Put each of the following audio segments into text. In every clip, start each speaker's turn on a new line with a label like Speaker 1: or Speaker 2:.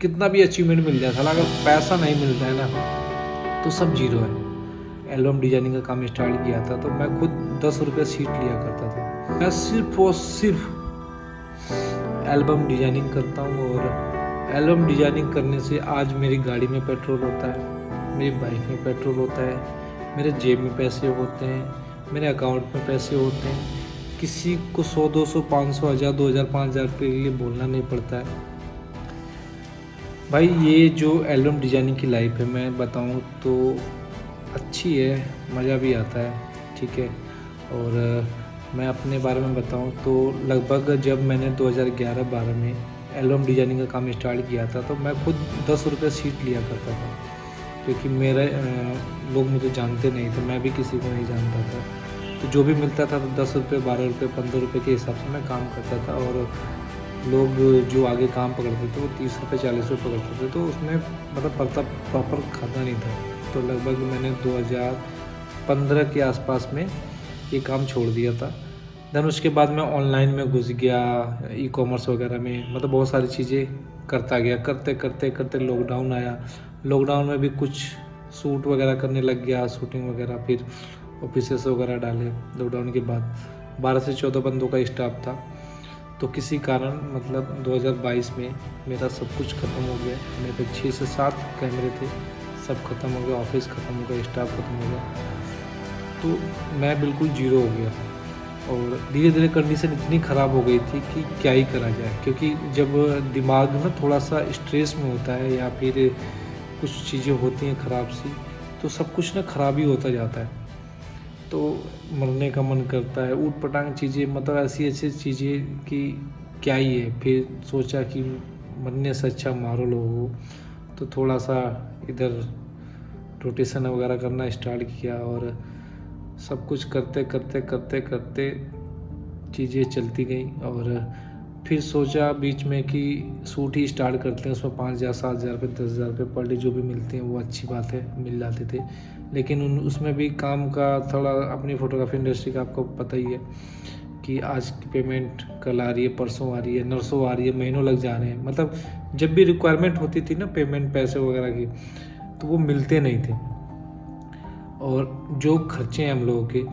Speaker 1: कितना भी अचीवमेंट मिल जाए, साला अगर पैसा नहीं मिलता है ना तो सब जीरो है। एल्बम डिजाइनिंग का काम स्टार्ट किया था तो मैं खुद 10 रुपये सीट लिया करता था। मैं सिर्फ और सिर्फ एल्बम डिजाइनिंग करता हूँ और एल्बम डिजाइनिंग करने से आज मेरी गाड़ी में पेट्रोल होता है, मेरी बाइक में पेट्रोल होता है, मेरे जेब में पैसे होते हैं, मेरे अकाउंट में पैसे होते हैं। किसी को 100, 200, 500, 1000, 2000, 5000 रुपये के लिए बोलना नहीं पड़ता है भाई। ये जो एल्बम डिजाइनिंग की लाइफ है मैं बताऊँ तो अच्छी है, मज़ा भी आता है, ठीक है। और मैं अपने बारे में बताऊं तो लगभग जब मैंने 2011-12 में एल्बम डिजाइनिंग का काम स्टार्ट किया था तो मैं खुद 10 रुपये सीट लिया करता था, क्योंकि मेरे लोग मुझे जानते नहीं थे, मैं भी किसी को नहीं जानता था। तो जो भी मिलता था तो 10 रुपये, 12 रुपये, 15 रुपये के हिसाब से मैं काम करता था। और लोग जो आगे काम पकड़ते थे वो 30 रुपये, 40 रुपये पकड़ते थे, तो उसमें मतलब प्रॉपर खाता नहीं था। तो लगभग मैंने 2015 के आसपास में ये काम छोड़ दिया था। देन उसके बाद मैं ऑनलाइन में घुस गया, ई कॉमर्स वगैरह में, मतलब बहुत सारी चीज़ें करता गया। करते करते करते लॉकडाउन आया। लॉकडाउन में भी कुछ शूट वगैरह करने लग गया, शूटिंग वगैरह, फिर ऑफिसेस वगैरह डाले। लॉकडाउन के बाद 12 से 14 बंदों का स्टाफ था। तो किसी कारण मतलब 2022 में मेरा सब कुछ ख़त्म हो गया। मेरे पे 6 से 7 कैमरे थे, सब ख़त्म हो गया, ऑफिस ख़त्म हो गया, स्टाफ ख़त्म हो गया। तो मैं बिल्कुल जीरो हो गया और धीरे धीरे कंडीशन इतनी ख़राब हो गई थी कि क्या ही करा जाए। क्योंकि जब दिमाग ना थोड़ा सा स्ट्रेस में होता है या फिर कुछ चीज़ें होती हैं ख़राब सी, तो सब कुछ ना ख़राब ही होता जाता है। तो मरने का मन करता है, ऊट पटांग चीज़ें, मतलब ऐसी ऐसी चीज़ें कि क्या ही है। फिर सोचा कि मरने से अच्छा मारो लोगों, तो थोड़ा सा इधर रोटेशन वगैरह करना स्टार्ट किया। और सब कुछ करते करते करते करते चीज़ें चलती गई। और फिर सोचा बीच में कि शूट ही स्टार्ट करते हैं, उसमें 5000, 7000 रुपये, 10,000 रुपये पर डे जो भी मिलते हैं वो अच्छी बात है, मिल जाते थे। लेकिन उसमें भी काम का थोड़ा, अपनी फ़ोटोग्राफी इंडस्ट्री का आपको पता ही है कि आज की पेमेंट कल आ रही है, परसों आ रही है, नरसों आ रही है, महीनों लग जा रहे हैं। मतलब जब भी रिक्वायरमेंट होती थी ना पेमेंट पैसे वगैरह की, तो वो मिलते नहीं थे। और जो खर्चे हैं हम लोगों के,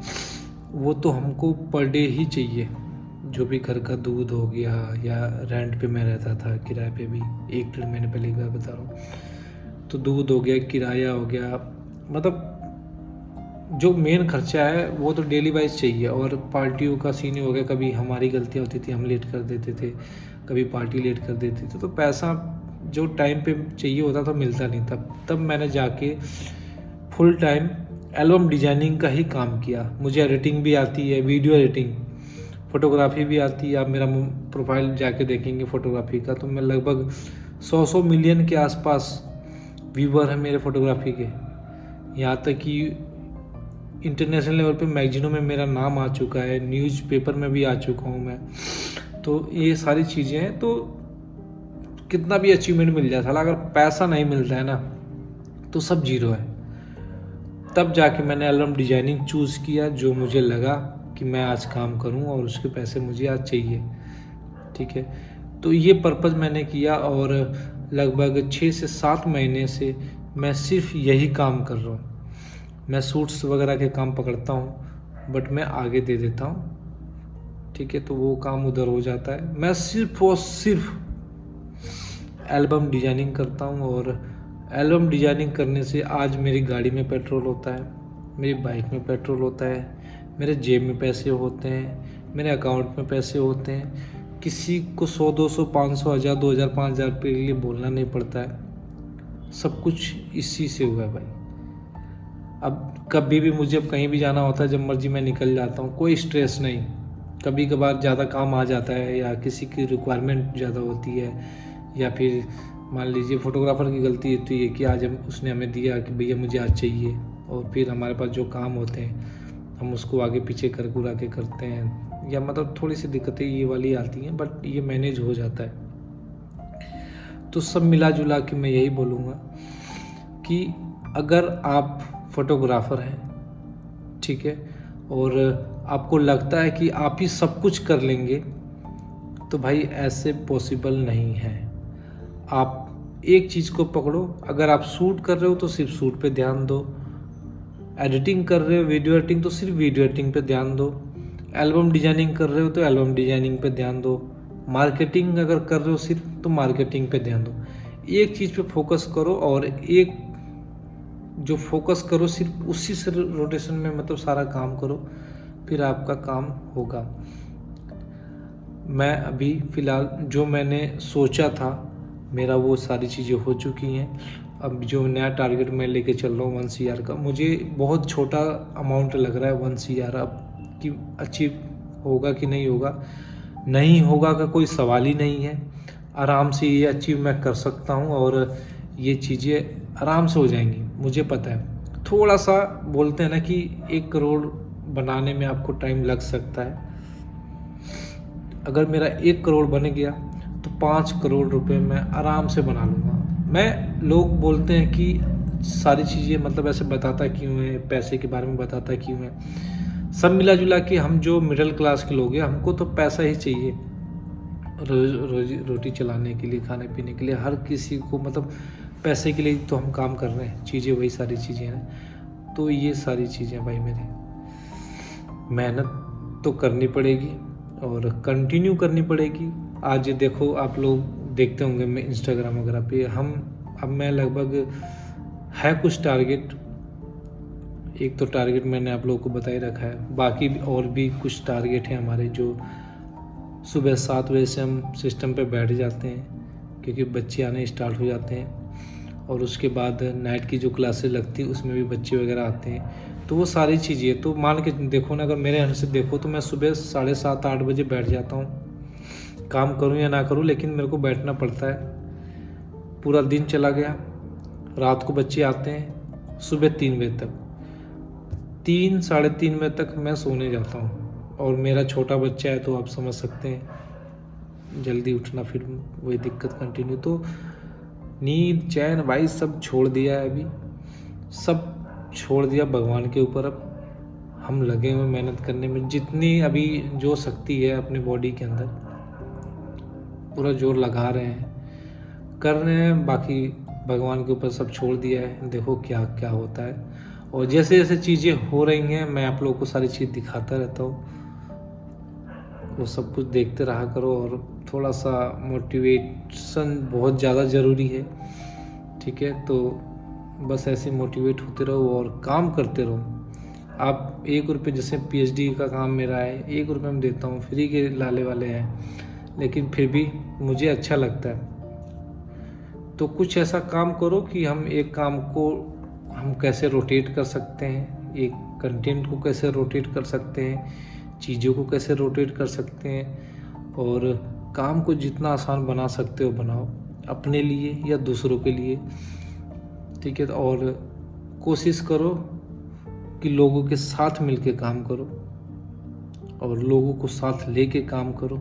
Speaker 1: वो तो हमको पर डे ही चाहिए। जो भी घर का दूध हो गया, या रेंट पे मैं रहता था, किराए पे भी 1-1.5 महीने पहले एक बार बता रहा हूँ, तो दूध हो गया, किराया हो गया, मतलब जो मेन खर्चा है वो तो डेली वाइज चाहिए। और पार्टियों का सीन हो गया, कभी हमारी गलतियाँ होती थी, हम लेट कर देते थे, कभी पार्टी लेट कर देती थी, तो पैसा जो टाइम पे चाहिए होता था मिलता नहीं था। तब मैंने जाके फुल टाइम एल्बम डिजाइनिंग का ही काम किया। मुझे एडिटिंग भी आती है, वीडियो एडिटिंग, फ़ोटोग्राफी भी आती है। आप मेरा प्रोफाइल जाके देखेंगे फ़ोटोग्राफी का, तो मैं लगभग 100 मिलियन के आसपास व्यूवर हैं मेरे फ़ोटोग्राफी के। यहाँ तक कि इंटरनेशनल लेवल पे मैगजीनों में मेरा नाम आ चुका है, न्यूज़पेपर में भी आ चुका हूँ मैं। तो ये सारी चीज़ें हैं। तो कितना भी अचीवमेंट मिल जाए, साला अगर पैसा नहीं मिलता है ना तो सब जीरो है। तब जाके मैंने एल्बम डिजाइनिंग चूज़ किया, जो मुझे लगा कि मैं आज काम करूं और उसके पैसे मुझे आज चाहिए, ठीक है। तो ये पर्पज़ मैंने किया और लगभग 6 से 7 महीने से मैं सिर्फ यही काम कर रहा हूँ। मैं सूट्स वगैरह के काम पकड़ता हूँ, बट मैं आगे दे देता हूँ, ठीक है, तो वो काम उधर हो जाता है। मैं सिर्फ और सिर्फ एल्बम डिजाइनिंग करता हूँ और एल्बम डिजाइनिंग करने से आज मेरी गाड़ी में पेट्रोल होता है, मेरी बाइक में पेट्रोल होता है, मेरे जेब में पैसे होते हैं, मेरे अकाउंट में पैसे होते हैं। किसी को 100, 200, 500, 1000, 2000, 5000 रुपये के लिए बोलना नहीं पड़ता है। सब कुछ इसी से हुआ है भाई। अब कभी भी मुझे अब कहीं भी जाना होता है, जब मर्जी मैं निकल जाता हूँ, कोई स्ट्रेस नहीं। कभी कभार ज़्यादा काम आ जाता है या किसी की रिक्वायरमेंट ज़्यादा होती है, या फिर मान लीजिए फ़ोटोग्राफ़र की गलती होती है कि आज उसने हमें दिया कि भैया मुझे आज चाहिए, और फिर हमारे पास जो काम होते हैं हम उसको आगे पीछे कर कुरा के करते हैं, या मतलब थोड़ी सी दिक्कतें ये वाली आती हैं, बट ये मैनेज हो जाता है। तो सब मिला जुला के मैं यही बोलूँगा कि अगर आप फोटोग्राफ़र हैं, ठीक है, और आपको लगता है कि आप ही सब कुछ कर लेंगे, तो भाई ऐसे पॉसिबल नहीं है। आप एक चीज़ को पकड़ो। अगर आप शूट कर रहे हो तो सिर्फ शूट पे ध्यान दो, एडिटिंग कर रहे हो वीडियो एडिटिंग तो सिर्फ वीडियो एडिटिंग पे ध्यान दो, एल्बम डिजाइनिंग कर रहे हो तो एल्बम डिजाइनिंग पे ध्यान दो, मार्केटिंग अगर कर रहे हो सिर्फ तो मार्केटिंग पे ध्यान दो। एक चीज़ पे फोकस करो और एक जो फोकस करो सिर्फ उसी से रोटेशन में मतलब सारा काम करो, फिर आपका काम होगा। मैं अभी फ़िलहाल जो मैंने सोचा था मेरा वो सारी चीज़ें हो चुकी हैं। अब जो नया टारगेट मैं लेके चल रहा हूँ 1 CR का, मुझे बहुत छोटा अमाउंट लग रहा है 1 CR अब कि अचीव होगा कि नहीं होगा। नहीं होगा का कोई सवाल ही नहीं है, आराम से ये अचीव मैं कर सकता हूँ और ये चीज़ें आराम से हो जाएंगी, मुझे पता है। थोड़ा सा बोलते हैं ना कि 1 करोड़ बनाने में आपको टाइम लग सकता है। अगर मेरा 1 करोड़ बन गया तो 5 करोड़ रुपए मैं आराम से बना लूँगा। मैं लोग बोलते हैं कि सारी चीज़ें मतलब ऐसे बताता क्यों है, पैसे के बारे में बताता क्यों है। सब मिला जुला के हम जो मिडिल क्लास के लोग हैं हमको तो पैसा ही चाहिए रोटी चलाने के लिए, खाने पीने के लिए, हर किसी को मतलब पैसे के लिए तो हम काम कर रहे हैं। चीज़ें वही सारी चीज़ें हैं। तो ये सारी चीज़ें भाई मेरे मेहनत तो करनी पड़ेगी और कंटिन्यू करनी पड़ेगी। आज देखो आप लोग देखते होंगे मैं इंस्टाग्राम वगैरह पे अब मैं लगभग है कुछ टारगेट, एक तो टारगेट मैंने आप लोगों को बता ही रखा है, बाकी और भी कुछ टारगेट हैं हमारे जो सुबह 7 बजे से हम सिस्टम पे बैठ जाते हैं क्योंकि बच्चे आने स्टार्ट हो जाते हैं और उसके बाद नाइट की जो क्लासेस लगती है उसमें भी बच्चे वगैरह आते हैं। तो वो सारी चीज़ें तो मान के देखो ना, अगर मेरे यहाँ से देखो तो मैं सुबह 7:30-8 बजे बैठ जाता हूँ। काम करूँ या ना करूँ लेकिन मेरे को बैठना पड़ता है। पूरा दिन चला गया, रात को बच्चे आते हैं, सुबह 3 बजे तक, 3-3:30 बजे तक मैं सोने जाता हूँ। और मेरा छोटा बच्चा है तो आप समझ सकते हैं जल्दी उठना, फिर वही दिक्कत कंटिन्यू। तो नींद चैन भाई सब छोड़ दिया है, अभी सब छोड़ दिया भगवान के ऊपर। अब हम लगे हुए मेहनत करने में, जितनी अभी जो शक्ति है अपने बॉडी के अंदर पूरा जोर लगा रहे हैं, कर रहे हैं। बाकी भगवान के ऊपर सब छोड़ दिया है, देखो क्या क्या होता है। और जैसे जैसे चीज़ें हो रही हैं मैं आप लोगों को सारी चीज़ दिखाता रहता हूँ, वो सब कुछ देखते रहा करो। और थोड़ा सा मोटिवेशन बहुत ज़्यादा ज़रूरी है, ठीक है। तो बस ऐसे मोटिवेट होते रहो और काम करते रहो। आप 1 रुपये, जैसे PhD का काम मेरा है, 1 रुपये में देता हूँ, फ्री के लाले वाले हैं, लेकिन फिर भी मुझे अच्छा लगता है। तो कुछ ऐसा काम करो कि हम एक काम को हम कैसे रोटेट कर सकते हैं, एक कंटेंट को कैसे रोटेट कर सकते हैं, चीज़ों को कैसे रोटेट कर सकते हैं, और काम को जितना आसान बना सकते हो बनाओ, अपने लिए या दूसरों के लिए, ठीक है। और कोशिश करो कि लोगों के साथ मिलके काम करो और लोगों को साथ लेके काम करो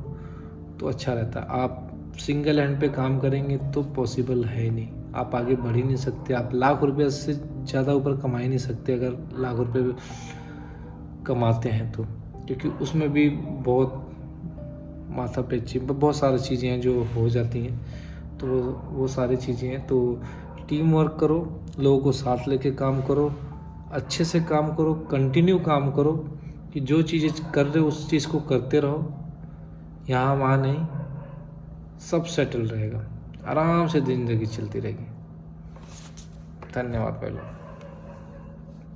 Speaker 1: तो अच्छा रहता है। आप सिंगल हैंड पे काम करेंगे तो पॉसिबल है नहीं, आप आगे बढ़ ही नहीं सकते। आप लाख रुपये से ज़्यादा ऊपर कमा ही नहीं सकते अगर लाख रुपये कमाते हैं तो, क्योंकि उसमें भी बहुत माथा पेची बहुत सारी चीज़ें हैं जो हो जाती हैं। तो वो सारी चीज़ें हैं। तो टीम वर्क करो, लोगों को साथ लेके काम करो, अच्छे से काम करो, कंटिन्यू काम करो कि जो चीज़ें कर रहे हो उस चीज़ को करते रहो। यहाँ वहाँ नहीं, सब सेटल रहेगा, आराम से ज़िंदगी चलती रहेगी। धन्यवाद भाई लोग।